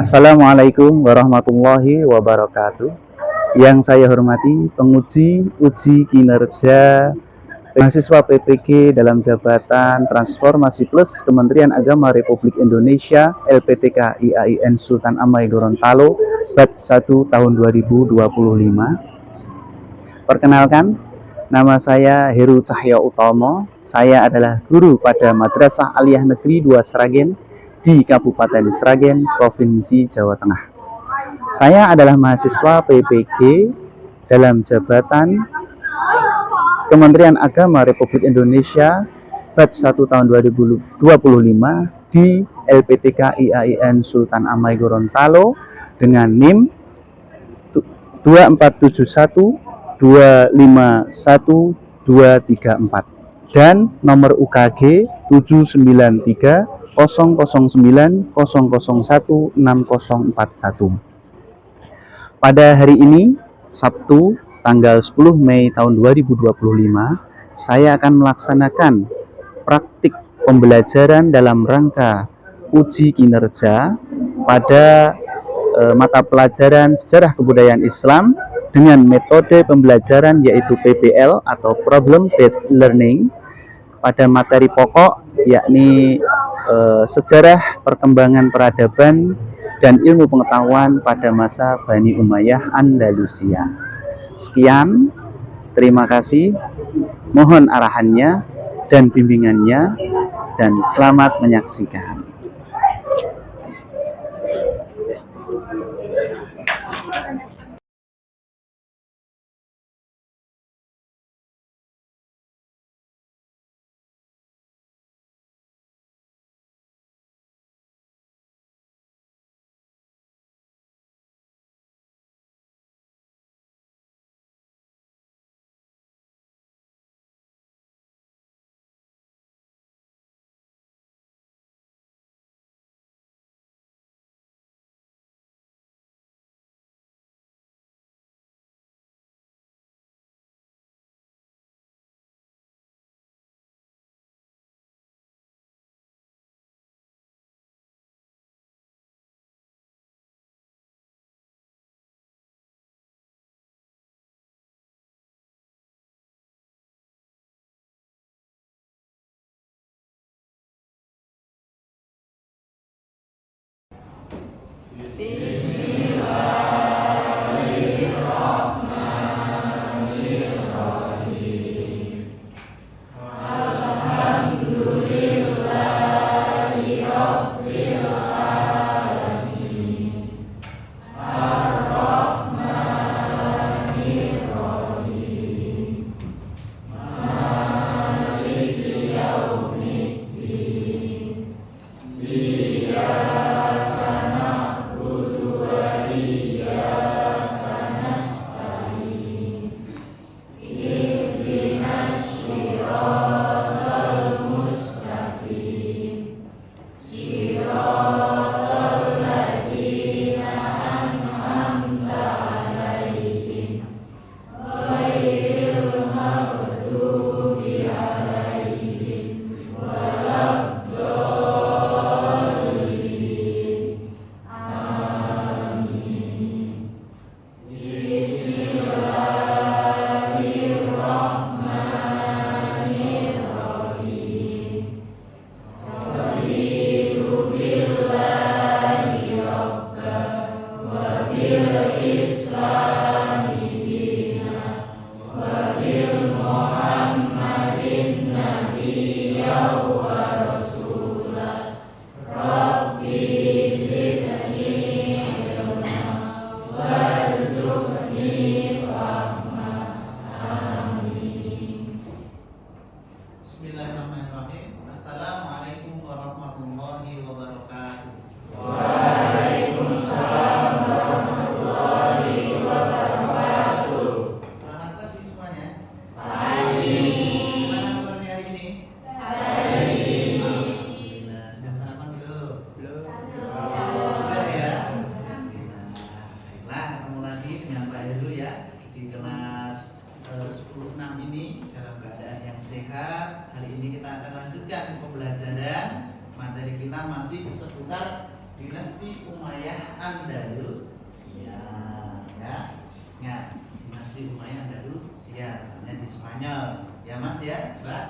Assalamualaikum warahmatullahi wabarakatuh. Yang saya hormati penguji uji kinerja mahasiswa PPG dalam jabatan Transformasi Plus Kementerian Agama Republik Indonesia LPTK IAIN Sultan Amai Gorontalo batch 1 tahun 2025. Perkenalkan, nama saya Heru Cahyo Utomo. Saya adalah guru pada Madrasah Aliyah Negeri 2 Sragen di Kabupaten Sragen, Provinsi Jawa Tengah. Saya adalah mahasiswa PPG dalam jabatan Kementerian Agama Republik Indonesia batch 1 tahun 2025 di LPTK IAIN Sultan Amai Gorontalo dengan NIM 24712512234 dan nomor UKG 7930090016041. Pada hari ini, Sabtu, tanggal 10 Mei tahun 2025, saya akan melaksanakan praktik pembelajaran dalam rangka uji kinerja pada mata pelajaran Sejarah Kebudayaan Islam dengan metode pembelajaran yaitu PBL atau Problem Based Learning pada materi pokok yakni sejarah perkembangan peradaban dan ilmu pengetahuan pada masa Bani Umayyah Andalusia. Sekian, terima kasih, mohon arahannya dan bimbingannya, dan selamat menyaksikan. Bismillahirrahmanirrahim. Assalamualaikum warahmatullahi wabarakatuh. Waalaikumsalam warahmatullahi wabarakatuh. Selamat pagi semuanya. Pagi. Gimana kabarnya hari ini? Baik. Alhamdulillah. Sudah sarapan belum? Belum. Sudah ya. Alhamdulillah. Baiklah, ketemu lagi dengan Pak Heru ya di kelas 10-6 ini dalam keadaan yang sehat. Hari ini kita akan lanjutkan pembelajaran. Materi kita masih seputar dinasti Umayyah Andalusia ya. Ingat, dinasti Umayyah Andalusia namanya di Spanyol. Ya Mas ya, Mbak?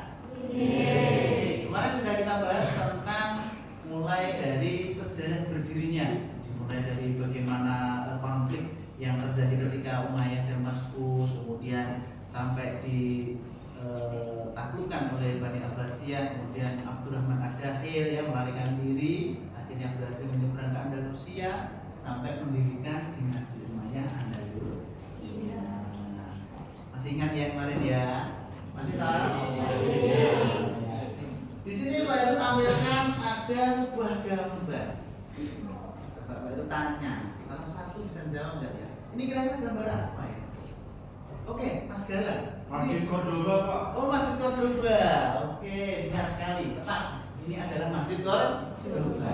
Kemarin sudah kita bahas tentang mulai dari sejarah berdirinya, dimulai dari bagaimana konflik yang terjadi ketika Umayyah Damaskus, kemudian sampai ditaklukkan oleh Bani Abbasiyah, kemudian Abdurrahman Ad-Dakhil yang melarikan diri, akhirnya berhasil menyeberang ke Andalusia sampai mendirikan dinasti Umayyah Andalusia. Masih ingat ya kemarin ya? Masih tahu? Di sini Pak Heru tampilkan ada sebuah gambar. Coba Pak Heru tanya, salah satu bisa jawab nggak ya? Ini kira-kira gambar apa ya? Oke, Mas Galang. Masjid Cordoba, Pak. Oh, Masjid Cordoba. Oke, benar sekali. Tepat. Ini adalah Masjid Cordoba.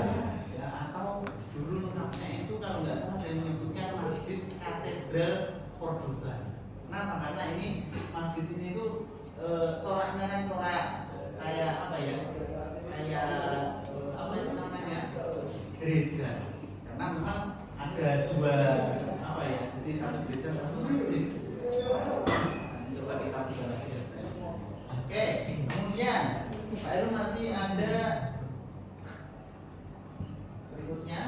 Ya, atau dulu namanya itu kalau nggak salah ada yang menyebutkan Masjid Katedral Cordoba. Kenapa? Karena ini masjid ini itu coraknya kan corak kayak apa ya? Kayak apa itu namanya? Gereja. Karena memang ada dua apa ya? Jadi satu gereja, satu masjid. Coba kita buka lagi. Oke, kemudian Pak Heru masih ada berikutnya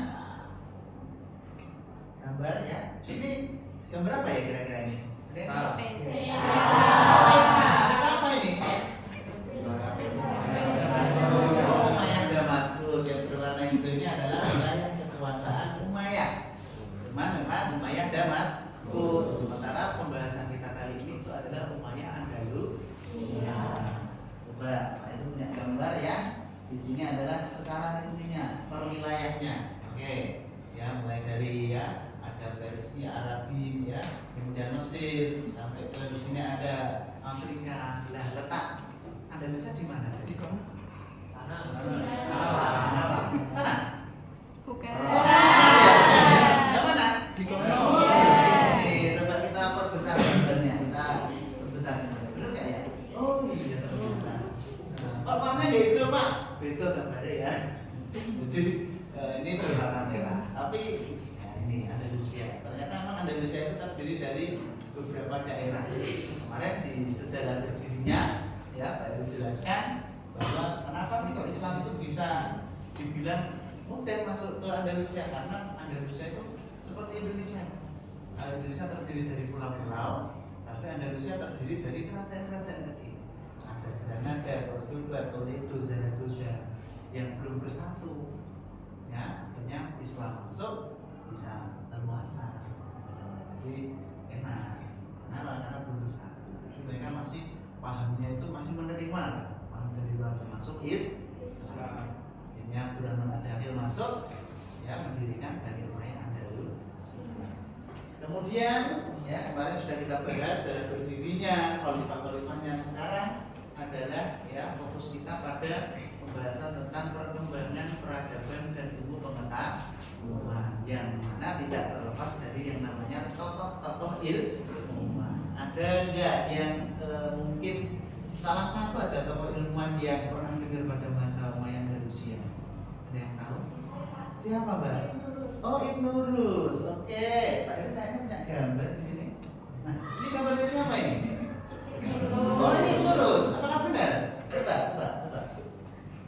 gambar ya. Ini gambar apa ya kira-kira ini? Ada yang tahu? Peta apa ini? Oh, Umayyah Damaskus yang berwarna hijau ini adalah wilayah kekuasaan Umayyah. Cuman memang Umayyah Damaskus. Sementara pembahasan kita kali ini itu adalah Umayyah Andalusia. Coba Pak Heru punya gambar ya. Di sini adalah secara rincinya per wilayahnya. Oke, ya mulai dari ya ada Persia, Arabia, ya, kemudian Mesir, sampai ke di sini ada Afrika. Lah letak Andalusia di mana? Di sana. Sana. Bukan. Yang mana? Di Coba kita perbesar gambarnya. Kita perbesar gambarnya. Benar nggak ya? Oh iya ternyata. Pak warnanya nggak hijau Pak. Beda gambarnya ya. Jadi ini berwarna merah. Tapi ini Andalusia. Ternyata memang Andalusia itu terdiri dari beberapa daerah. Kemarin di sejarah berdirinya ya Pak Heru jelaskan bahwa kenapa sih kok Islam itu bisa dibilang mudah masuk ke Andalusia, karena Andalusia itu seperti Indonesia. Indonesia terdiri dari pulau-pulau, tapi Andalusia terdiri dari kerajaan-kerajaan kecil. Ada Granada, Cordoba, Toledo, Zaragoza yang belum bersatu. Ya, akhirnya Islam masuk bisa terluasa. Jadi enak. Kenapa? Karena belum bersatu. Jadi mereka masih pahamnya itu masih menerima paham dari luar termasuk Islam. Ini Abdurrahman Ad-Dakhil masuk ya mendirikan Bani Umayyah Andalusia. Kemudian ya kemarin sudah kita bahas dari berdirinya khalifah-khalifahnya. Sekarang adalah ya fokus kita pada pembahasan tentang perkembangan peradaban dan ilmu pengetahuan yang mana tidak terlepas dari yang namanya tokoh-tokoh ilmuwan. Ada enggak yang mungkin salah satu aja tokoh ilmuwan yang pernah dengar pada masa Umayyah Andalusia? Ada yang tahu? Siapa Mbak? Oh Ibnu Rus. Oke, Pak Heru kayaknya punya gambar di sini. Nah, ini gambarnya siapa ini? Oh ini Ibnu Rus. Apakah benar? Coba.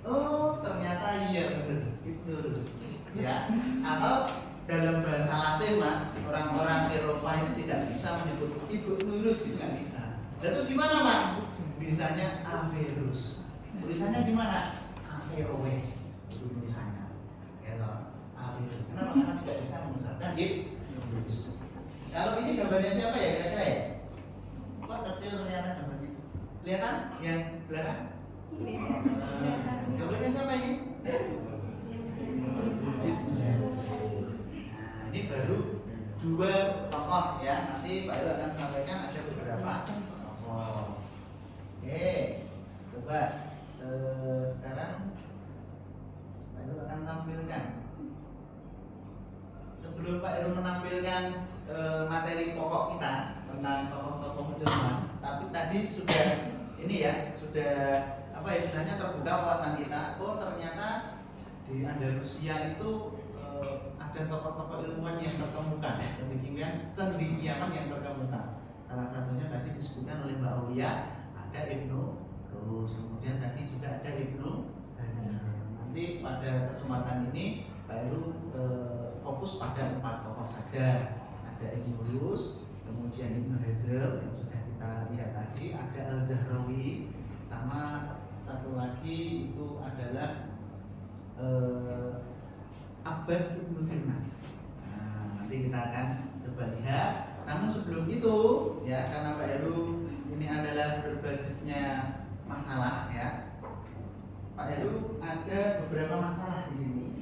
Oh ternyata iya benar Ibnu Rus. Ya, atau dalam bahasa Latin Mas, orang-orang Eropa itu tidak bisa menyebut Ibnu Rus, itu nggak bisa. Dan terus gimana Mas? Bisanya Averroes. Tulisannya gimana? Averroes itu tulisannya. Ya toh, Averroes. Kenapa? Karena tidak bisa mengucapkan Ibnu Rus. Kalau ini gambarnya siapa ya kira-kira ya? Kok kecil ternyata gambar itu. Kelihatan yang belakang? Gambarnya siapa ini? Nah, ini baru dua tokoh ya. Nanti Pak Heru akan sampaikan ada beberapa tokoh. Oke, coba sekarang Pak Heru akan tampilkan. Sebelum Pak Heru menampilkan materi pokok kita tentang tokoh-tokoh ilmuwan, tapi tadi sudah ini ya, sudah apa istilahnya terbuka wawasan kita. Oh ternyata di Andalusia itu ada tokoh-tokoh ilmuwan yang terkemuka, cendekiawan yang terkemuka. Salah satunya tadi disebutkan oleh Mbak Aulia, ada Ibnu Rus, kemudian tadi juga ada Ibnu Hazm. Nanti pada kesempatan ini baru fokus pada 4 tokoh saja. Ada Ibnu Rus, kemudian Ibnu Hazm yang sudah kita lihat tadi, ada Al-Zahrawi, sama satu lagi itu adalah Abbas Ibnu Firnas. Nah, nanti kita akan coba lihat. Namun sebelum itu, ya karena Pak Heru ini adalah berbasisnya masalah, ya. Pak Heru ada beberapa masalah di sini.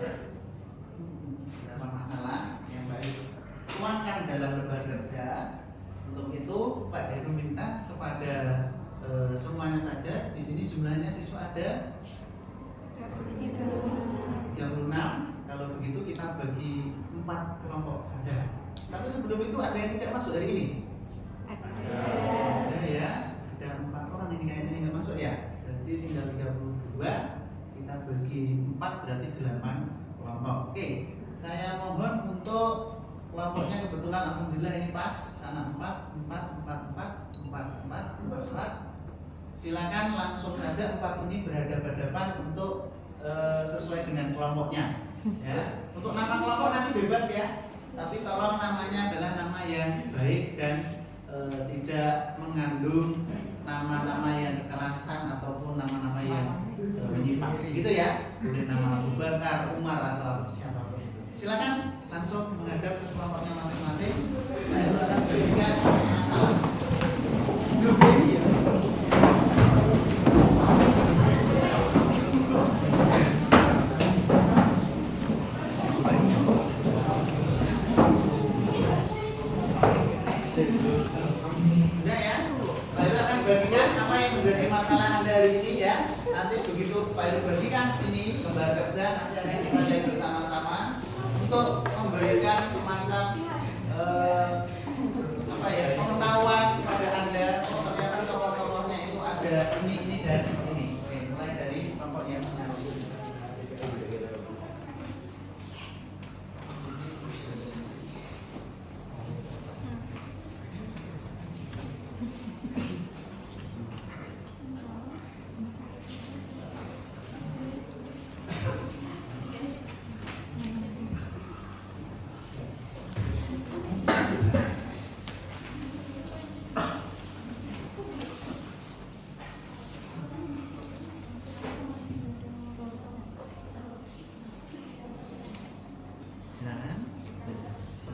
Beberapa masalah yang Pak Heru tuangkan dalam lembar kerja. Untuk itu Pak Heru minta kepada semuanya saja. Di sini jumlahnya siswa ada 36. Kalau begitu kita bagi 4 kelompok saja. Tapi sebelum itu ada yang tidak masuk hari ini? Ada ya. Ada 4 orang ini kayaknya yang tidak masuk ya. Berarti tinggal 32. Kita bagi 4 berarti 8 kelompok. Oke. Saya mohon untuk kelompoknya kebetulan alhamdulillah ini pas. Anak 4. Silakan langsung saja 4 ini berhadapan-hadapan untuk sesuai dengan kelompoknya. Ya. Untuk nama kelompok nanti bebas ya. Tapi tolong namanya adalah nama yang baik dan tidak mengandung nama-nama yang kekerasan ataupun nama-nama yang menyimpang. Gitu ya. Boleh nama Abu Bakar, Umar atau siapapun itu. Silakan langsung menghadap ke kelompoknya masing-masing. Lalu akan berikan masalah. Sudah ya, Pak Heru akan bagikan apa yang menjadi masalah Anda hari ini ya. Nanti begitu Pak Heru bagikan ini lembar kerja, nanti akan kita lihat bersama-sama untuk memberikan semacam apa ya, pengetahuan kepada Anda. Oh ternyata tokoh-tokohnya itu ada ini dan ini. Oke, mulai dari kelompok yang pertama.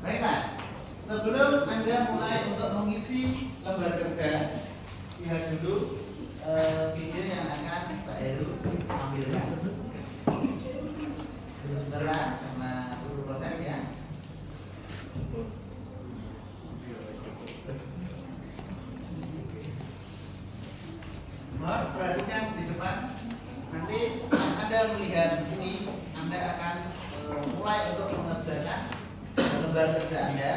Baiklah, sebelum Anda mulai untuk mengisi lembar kerja, lihat dulu video yang akan Pak Heru ambilkan. Terus sebentar karena perlu proses ya. Mohon perhatikan di depan. Nanti setelah Anda melihat ini, Anda akan mulai untuk mengerjakan lembar kerja Anda.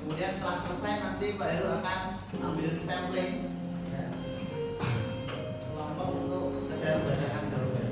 Kemudian setelah selesai nanti Pak Heru akan ambil sampling ya, kelompok untuk sekedar bacakan jawaban.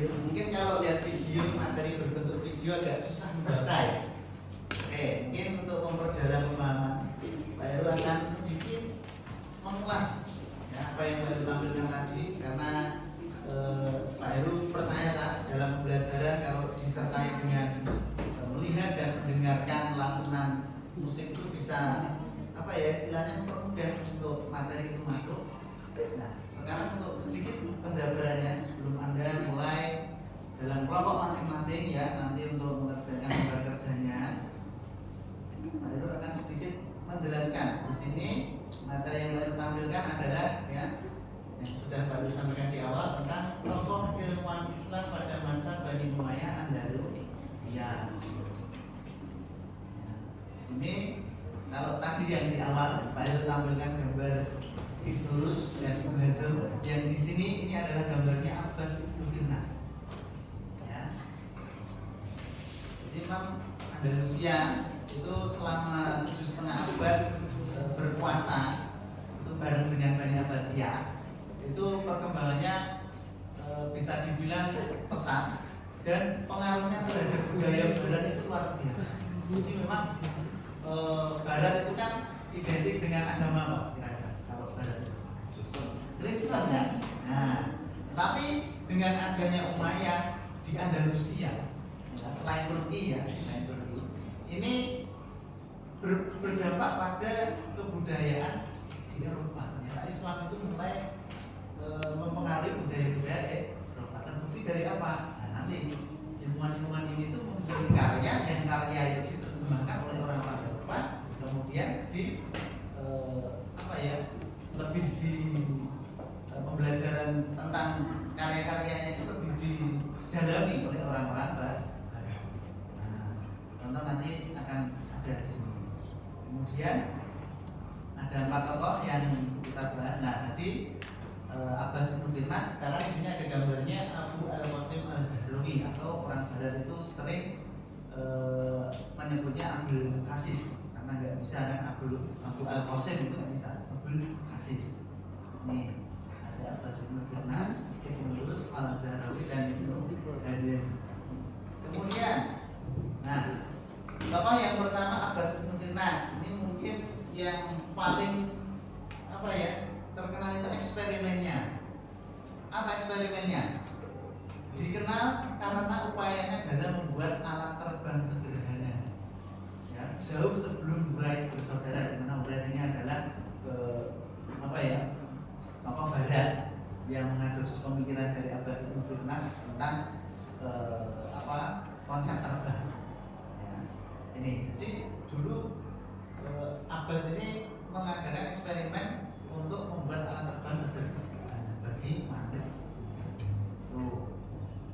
Mungkin kalau lihat video, materi berbentuk video agak susah membaca ya. Oke, mungkin untuk memperdalam pemahaman, Pak Heru akan sedikit mengulas ya, apa yang Pak Heru tampilkan tadi, karena Pak Heru percaya dalam pembelajaran kalau disertai dengan melihat dan mendengarkan lantunan musik itu bisa apa ya istilahnya mempermudah untuk materi itu masuk. Nah, sekarang untuk sedikit penjabarannya sebelum Anda mulai dalam kelompok masing-masing ya, nanti untuk mengerjakan gambar kerjanya, Pak Heru akan sedikit menjelaskan. Di sini materi yang Pak Heru tampilkan adalah ya yang sudah Pak Heru sampaikan di awal tentang tokoh ilmuwan Islam pada masa Bani Umayyah Andalusia. Di sini kalau tadi yang di awal Pak Heru tampilkan gambar Ibnu Rus dan Ibnu Hazm, yang di sini ini adalah gambarnya Abbas Ibnu Firnas. Ya. Jadi memang Andalusia itu selama 7,5 abad berkuasa itu bareng dengan Bani Abbasiyah. Itu perkembangannya bisa dibilang pesat dan pengaruhnya terhadap budaya Barat itu luar biasa. Jadi memang Barat itu kan identik dengan agama apa? Kalau Barat itu Kristen kan. Nah, tapi dengan adanya Umayyah di Andalusia, selain Turki ya, ini berdampak pada kebudayaan di Eropa. Ternyata Islam itu mulai mempengaruhi budaya-budaya Eropa. Terbukti dari apa? Nah, nanti ilmuwan-ilmuwan ini tuh membuat karya, yang karya itu diterjemahkan oleh orang-orang Eropa, kemudian di lebih di pembelajaran tentang karya-karyanya itu lebih didalami oleh orang-orang Barat. Nah, contoh nanti akan ada di sini. Kemudian ada 4 tokoh yang kita bahas. Nah, tadi Abbas Ibnu Firnas, sekarang di sini ada gambarnya Abu Al-Qasim Al-Zahrawi, atau orang Barat itu sering menyebutnya Abdul Qasis, karena nggak bisa kan Abu Al-Qasim itu nggak bisa, Abdul Qasis. Ini ada Abbas Ibnu Firnas, Ibnu Rus, Al-Zahrawi, dan Ibnu Hazm. Kemudian, nah tokoh yang pertama Abbas Ibnu Firnas, ini mungkin yang paling terkenal itu eksperimennya. Apa eksperimennya? Dikenal karena upayanya dalam membuat alat terbang sederhana. Ya, jauh sebelum Wright bersaudara, di mana Wright ini adalah tokoh Barat yang mengadopsi pemikiran dari Abbas Ibnu Firnas tentang konsep terbang. Ya, ini jadi dulu Abbas ini mengadakan eksperimen untuk membuat alat terbang sederhana bagi manusia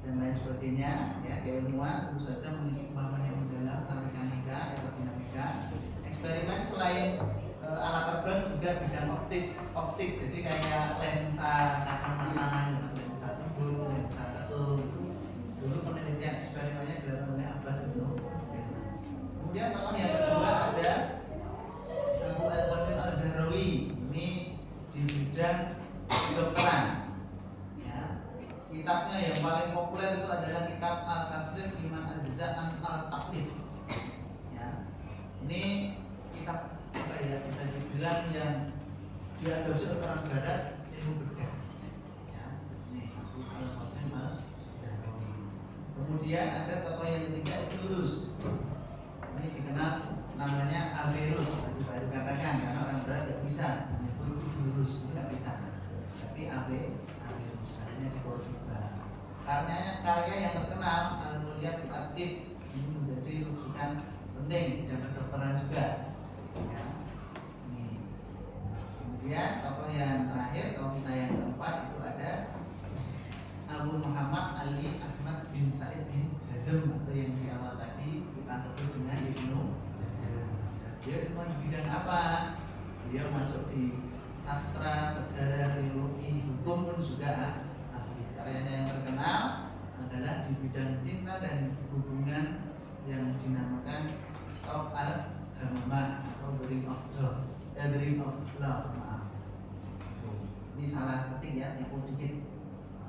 dan lain sebagainya. Ya, keilmuan tentu saja memiliki pemahaman yang mendalam tentang mekanika, aerodinamika. Eksperimen selain alat terbang juga bidang optik, jadi kayak lensa kacamata, lensa cembung, lensa cetung. Dulu penelitian eksperimennya dilakukan oleh Abbas Ibnu Firnas. Kemudian tokoh yang kedua ada Abu Al-Qasim Al-Zahrawi, ini di bidang kedokteran. Ya, kitabnya yang paling populer itu adalah kitab Al-Tasrif Liman Al-Jaza' Al-Taklif. Ya, ini kitab bisa dibilang yang diadopsi oleh orang Barat, ilmu bedah. Ya, ini Abu Al-Qasim Al-Zahrawi. Kemudian ada tokoh yang ketiga Ibnu Rus. Ini dikenal namanya Averus, baru katakan karena orang Barat tidak bisa menyebut Ibnu-Rus, itu tidak bisa. Tapi Averus, akhirnya di Cordoba. Karya yang terkenal Al-Muliyat Al-Atib ini menjadi rujukan penting dan kedokteran juga. Ya. Ini. Kemudian tokoh yang terakhir, tokoh kita yang keempat itu ada Abu Muhammad Ali Ahmad bin Sa'id bin Hazm, atau yang di awal tadi kita sebut dengan Ibnu Hazm. Dia cuma di bidang apa? Dia masuk di sastra, sejarah, teologi, hukum pun sudah ahli. Karyanya yang terkenal adalah di bidang cinta dan hubungan yang dinamakan Talq al-Hamamah atau The Ring of Love. Maaf. Ini salah ketik ya, tipu dikit.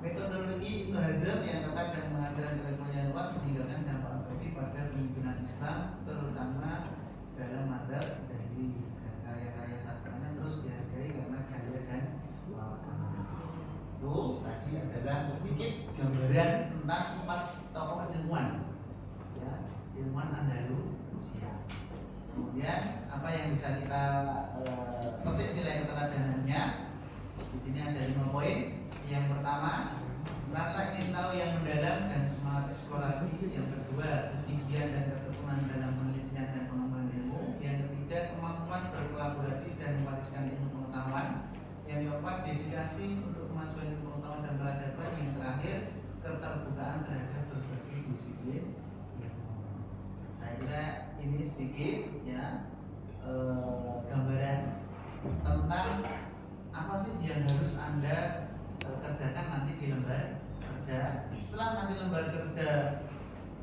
Metodologi Ibnu Hazm yang ketat dan mengajarkan intelektualnya luas meninggalkan dampak bagi pada pemimpinan Islam, terutama dalam madhab Zahiri, dan karya-karya sastranya terus dihargai karena gaya dan wawasannya. Itu tadi adalah sedikit gambaran tentang 4 tokoh ilmuwan, ya, ilmuwan Andalusia. Kemudian apa yang bisa kita petik nilai keteladanannya? Di sini ada 5 poin. Yang pertama, rasa ingin tahu yang mendalam dan semangat eksplorasi. Yang kedua, kegigihan dan ketekunan dalam penelitian dan pengembangan ilmu. Yang ketiga, kemampuan berkolaborasi dan mewariskan ilmu pengetahuan. Yang keempat, dedikasi untuk kemajuan ilmu pengetahuan dan peradaban. Yang terakhir, keterbukaan terhadap berbagai disiplin ilmu. Saya kira ini sedikit ya gambaran tentang apa sih yang harus Anda kerjakan nanti di lembar kerja. Setelah nanti lembar kerja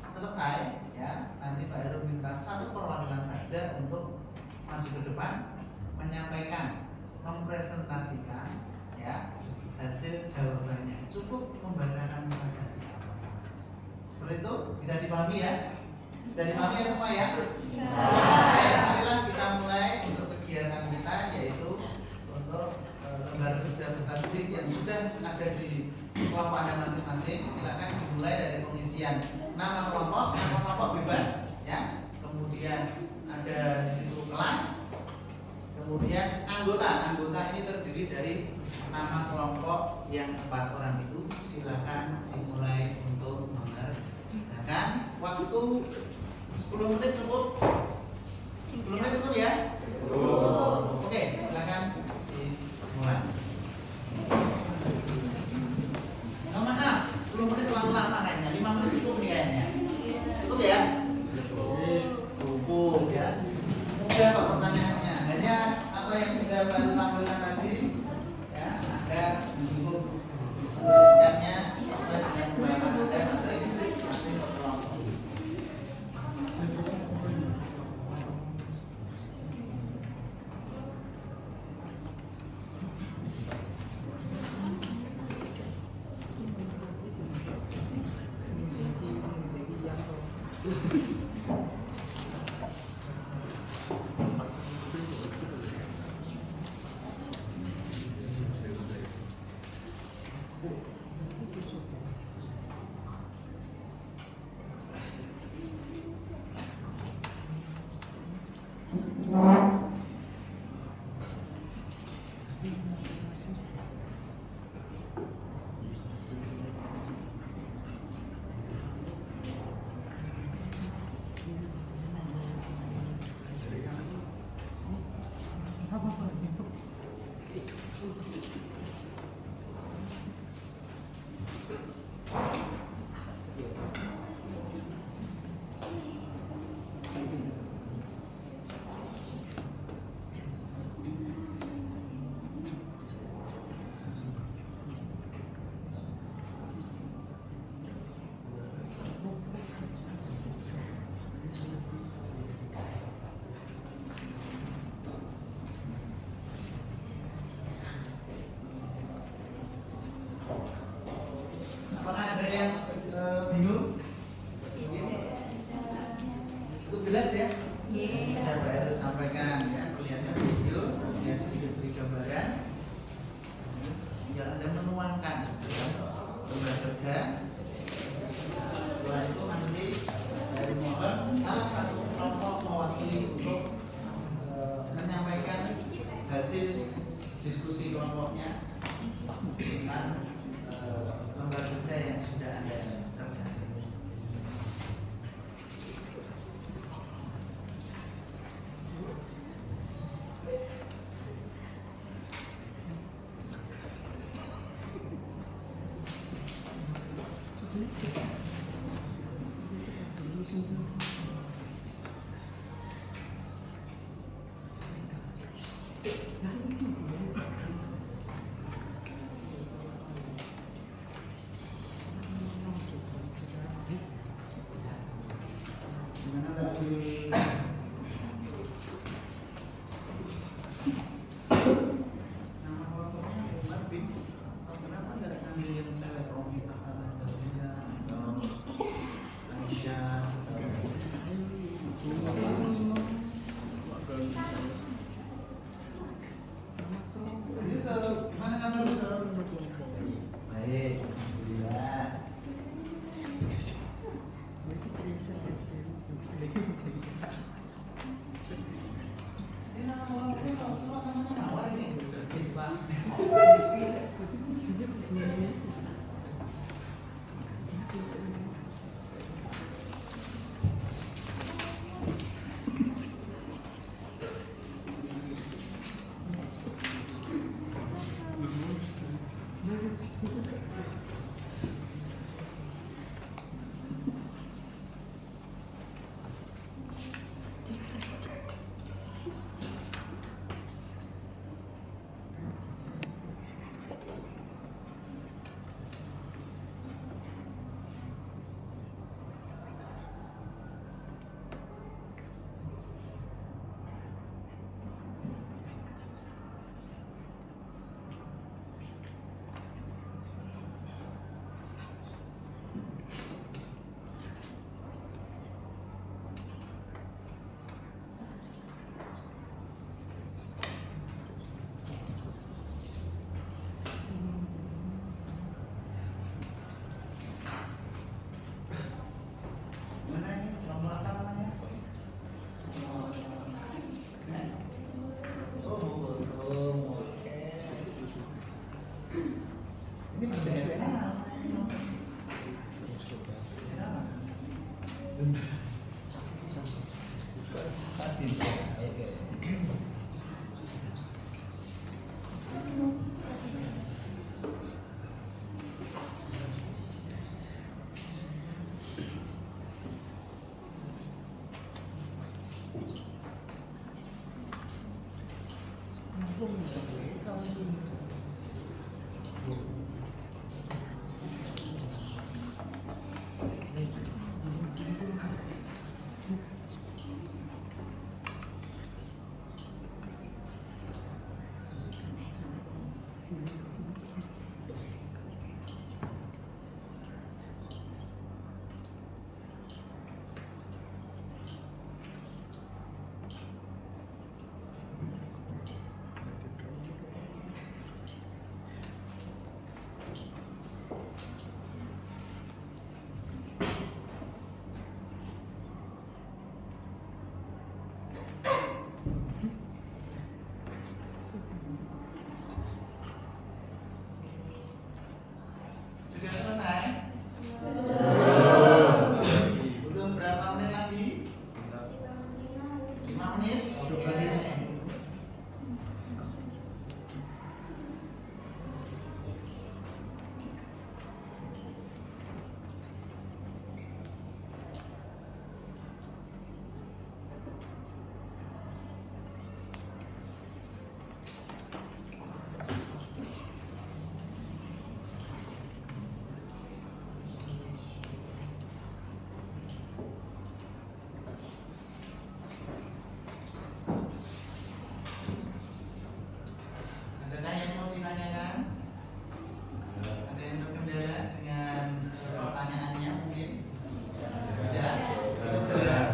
selesai, ya, nanti Pak Heru minta 1 perwakilan saja untuk maju ke depan, menyampaikan, mempresentasikan, ya, hasil jawabannya. Cukup membacakan saja. Seperti itu, bisa dipahami ya? Bisa dipahami ya semua ya? Bisa. Baik, marilah kita mulai untuk kegiatan kita, yaitu untuk lembar kerja peserta didik yang sudah ada di kelompok Anda masing-masing. Silakan dimulai dari pengisian nama kelompok bebas, ya. Kemudian ada di situ kelas. Kemudian anggota ini terdiri dari nama kelompok yang 4 orang itu. Silakan dimulai untuk mengerjakan. Waktu 10 menit cukup? 10 menit cukup ya? Oke, silakan dimulai. Oh, maaf, 10 menit terlalu lama kayaknya. 5 menit cukup nih kayaknya. Cukup ya? Cukup ya. Mudah kok pertanyaannya. Hanya apa yang sudah Baru tampilkan tadi, ya, Anda cukup menuliskannya sesuai dengan pemahaman Anda masing-masing kelompok. Apakah ada yang bingung? Cukup jelas ya? Sudah Pak Heru sampaikan ya, perlihatkan video, ya, sedikit beri gambaran. Tinggal Anda menuangkan lembar kerja. Setelah itu nanti dari mohon salah satu kelompok mewakili untuk menyampaikan hasil diskusi kelompoknya tentang lembar kerja yang sudah Anda kerjakan. Nama kelompoknya Umar bin, kenapa nggak ngambil yang cewek? Sudah selesai? Belum berapa menit lagi? 5 menit? Oke. Adakah yang mau ditanyakan? Ada yang terkendala dengan pertanyaannya mungkin? Tidak? Cukup jelas?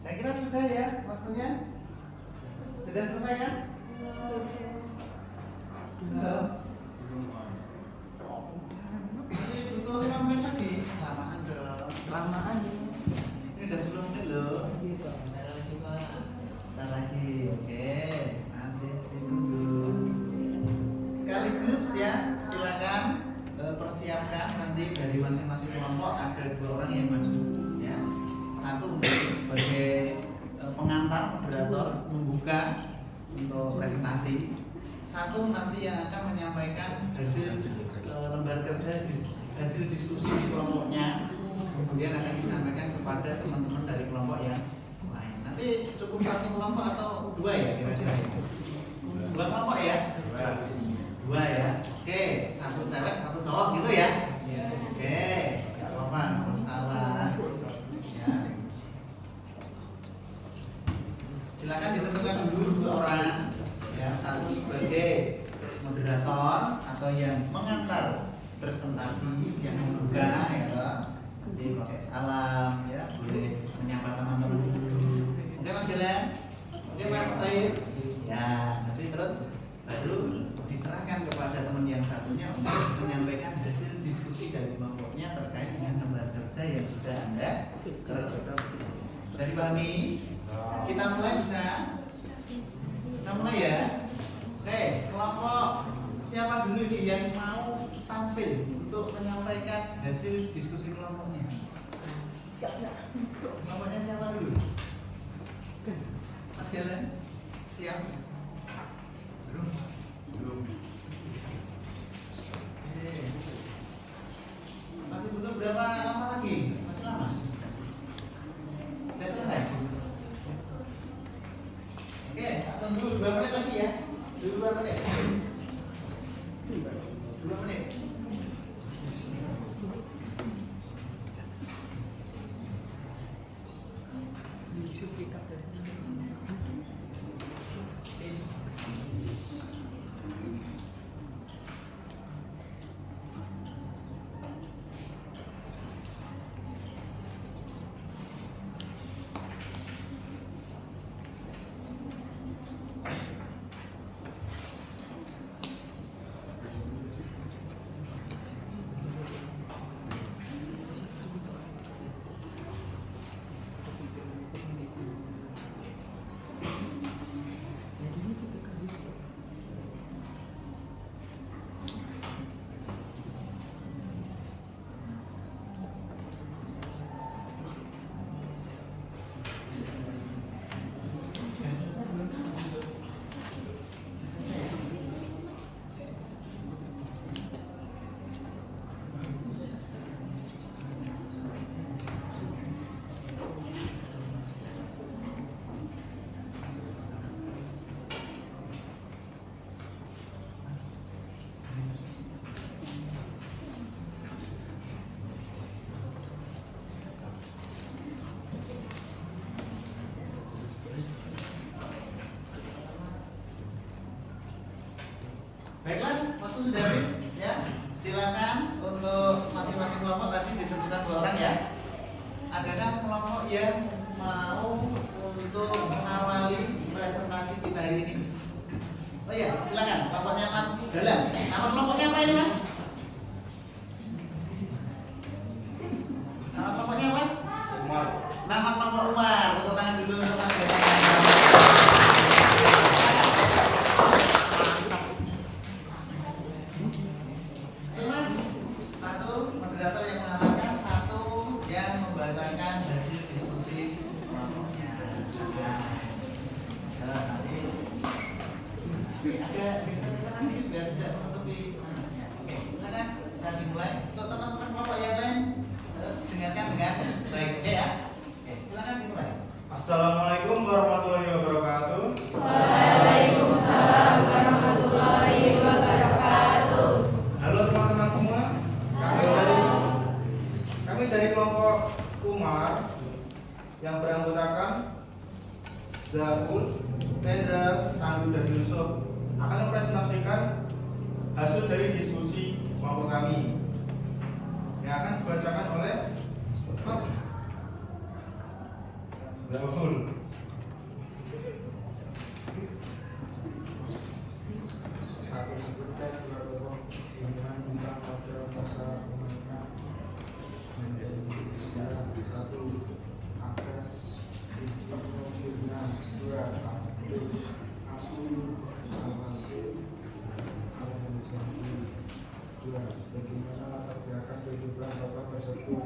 Saya kira sudah ya waktunya. Sudah selesai kan? Belum. Masih butuh 5 menit lagi. Lamaan dong. Lamaan ya. Ini udah 10 menit loh. Bentar lagi. Oke. Masih ditunggu. Sekaligus ya, silakan persiapkan nanti dari masing-masing kelompok ada 2 orang yang maju ya. Satu menjadi sebagai pengantar moderator membuka untuk presentasi. Satu nanti yang akan menyampaikan hasil lembar kerja hasil diskusi di kelompoknya, kemudian akan disampaikan kepada teman-teman dari kelompok yang lain. Nanti cukup 1 kelompok atau 2 ya kira-kira ya? 2 kelompok ya? 2 ya. Oke, 1 cewek 1 cowok gitu ya? Oke. presentasi yang membuka ya toh. Jadi pakai salam ya, boleh menyapa teman-teman dulu. Oke Mas Gelen? Oke Mas Air? Ya, nanti terus baru diserahkan kepada teman yang satunya untuk menyampaikan hasil diskusi dari kelompoknya terkait dengan lembar kerja yang sudah Anda kerjakan. Bisa dipahami? Kita mulai bisa? Kita mulai ya. Oke, kelompok siapa dulu ini yang mau tampil untuk menyampaikan hasil diskusi kelompoknya? Kelompoknya siapa dulu? Mas Galen? Siap? Belum? Belum. Oke. Masih butuh berapa lama lagi? Masih lama? Sudah selesai? Oke, tunggu 2 menit lagi ya. 2 menit. 2 menit. Baiklah, waktu sudah habis ya. Silakan untuk masing-masing kelompok tadi ditentukan 2 orang ya. Adakah kelompok yang mau untuk mengawali presentasi kita hari ini? Oh iya, silakan kelompoknya Mas Dalam. Nama kelompoknya apa ini Mas? Nama kelompoknya apa? Umar. Nama kelompok Umar. Tepuk tangan dulu untuk Mas Dalam. Assalamualaikum warahmatullahi wabarakatuh. Waalaikumsalam warahmatullahi wabarakatuh. Halo teman-teman semua. Kami dari kelompok Umar yang beranggotakan Zakul, Tendra, Tandu dan Yusuf akan mempresentasikan hasil dari diskusi kelompok kami yang akan dibacakan oleh Mas Zakul. Bagaimana latar belakang kehidupan Bapak tersebut?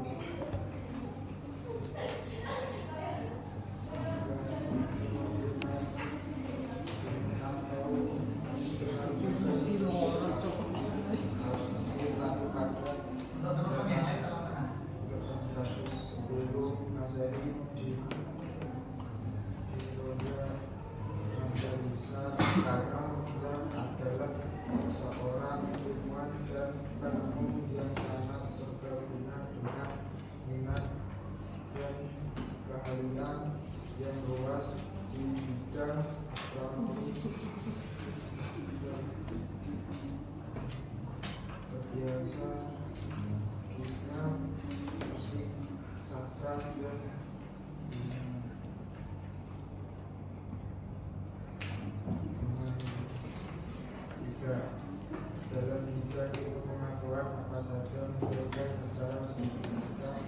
saja mereka secara signifikan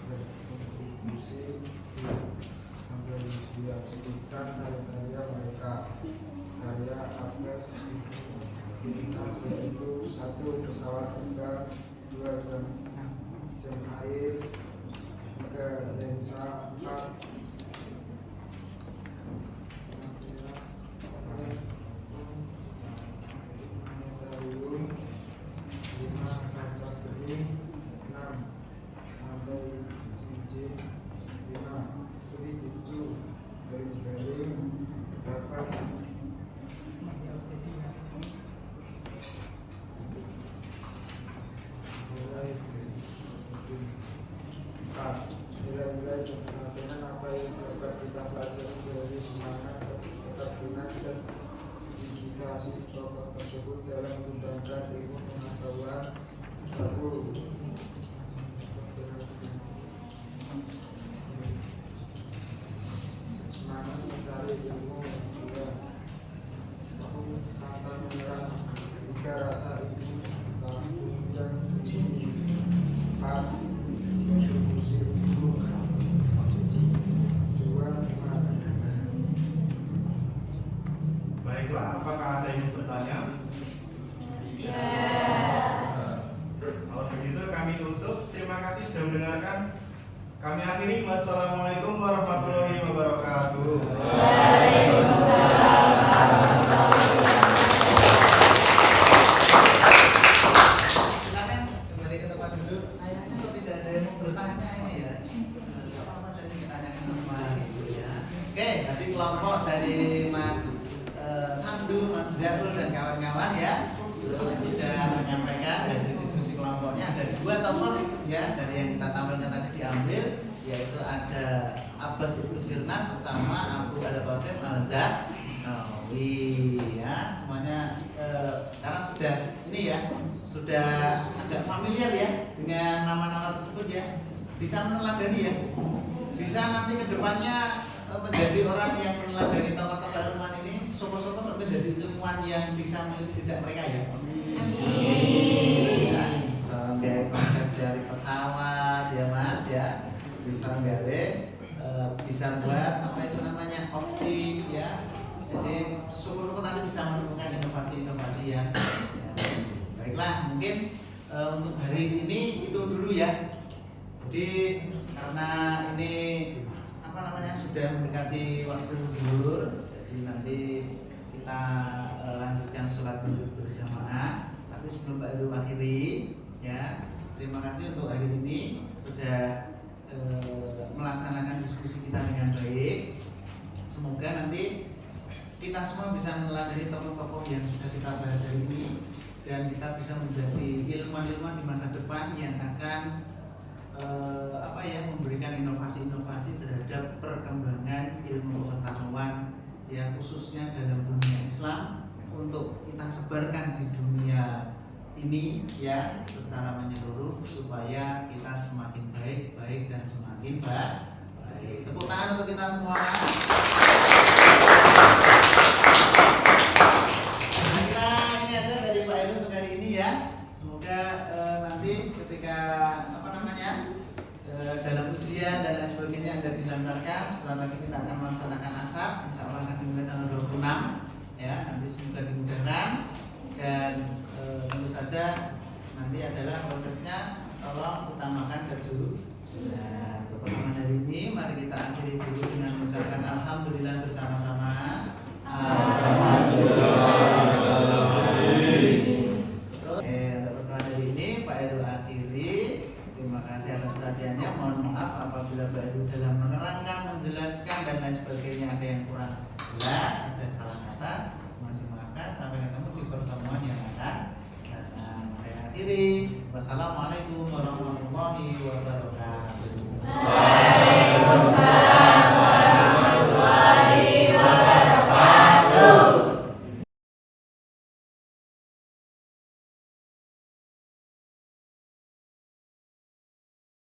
berkontribusi mendistribusikan karya mereka. Karya Apes yaitu 1 pesawat terbang, 2 jam air, 3 lensa, 4 planetarium, 5 kaca bening, 6 sampai cincin, 5 putih 7 garing-garing, 8 nilai-nilai dengan apa yang bisa kita pelajari dari semangat keterbunan dan dedikasi tokoh tersebut dalam mengembangkan ilmu pengetahuan. 1. Semangat mencari ilmu. 2. Tanpa menyerah. 3. Rasa ingin takut dan benci. 4. Kontribusi ilmu. 2. Baiklah, apakah ada yang bertanya? Kalau begitu kami tutup. Terima kasih sudah mendengarkan. Kami akhiri. Wassalamualaikum warahmatullahi wabarakatuh. Silakan kembali ke tempat duduk. Sayangnya kok tidak ada yang mau bertanya ini ya. Apa saja ditanyakan apa gitu ya. Oke, tadi kelompok dari Mas Sandu, Mas Zarul dan kawan-kawan ya sudah menyampaikan hasil diskusi kelompoknya. Ada 2 tokoh ya dari yang kita tampilkan tadi diambil, yaitu ada Abbas Ibnu Firnas sama Abu Al-Qasim Al-Zahrawi ya. Semuanya sekarang sudah ini ya, sudah agak familiar ya dengan nama-nama tersebut ya. Bisa meneladani ya. Bisa nanti ke depannya menjadi orang yang meneladani tokoh-tokoh ilmuwan ini, syukur-syukur menjadi ilmuwan yang bisa mengikuti jejak mereka ya. Amin. Ya, sampai konsep dari pesawat ya Mas ya, bisa bisa buat apa itu namanya optik ya. Jadi syukur-syukur nanti bisa menemukan inovasi-inovasi yang baiklah. Mungkin untuk hari ini itu dulu ya. Jadi karena ini apa namanya sudah mendekati waktu zuhur, jadi nanti kita lanjutkan sholat berjamaah. Tapi sebelum Pak Edo akhiri ya, terima kasih untuk hari ini sudah melaksanakan diskusi kita dengan baik. Semoga nanti kita semua bisa meneladani tokoh-tokoh yang sudah kita bahas hari ini, dan kita bisa menjadi ilmuwan-ilmuwan di masa depan yang akan memberikan inovasi-inovasi terhadap perkembangan ilmu pengetahuan ya, khususnya dalam dunia Islam, untuk kita sebarkan di dunia ini ya secara menyeluruh supaya kita semakin baik dan semakin baik. Tepuk tangan untuk kita semua. Kira ini aja dari Pak Edo untuk hari ini ya. Semoga nanti ketika dalam ujian dan lain sebagainya Anda dilancarkan. Sebentar lagi kita akan melaksanakan asar, insya Allah akan dimulai tanggal 26 ya. Nanti semoga dimudahkan, dan tentu saja nanti adalah prosesnya tolong utamakan kejujuran. Pertemuan hari ini mari kita akhiri dulu dengan mengucapkan alhamdulillah bersama-sama. Pertemuan hari ini Pak Edo akhiri. Terima kasih atas perhatiannya. Mohon maaf apabila Pak Edo dalam menerangkan, menjelaskan dan lain sebagainya ada yang kurang jelas, ada salah kata, mohon dimaafkan. Sampai ketemu di pertemuan yang akan datang. Saya akhiri. Wassalamualaikum warahmatullahi wabarakatuh.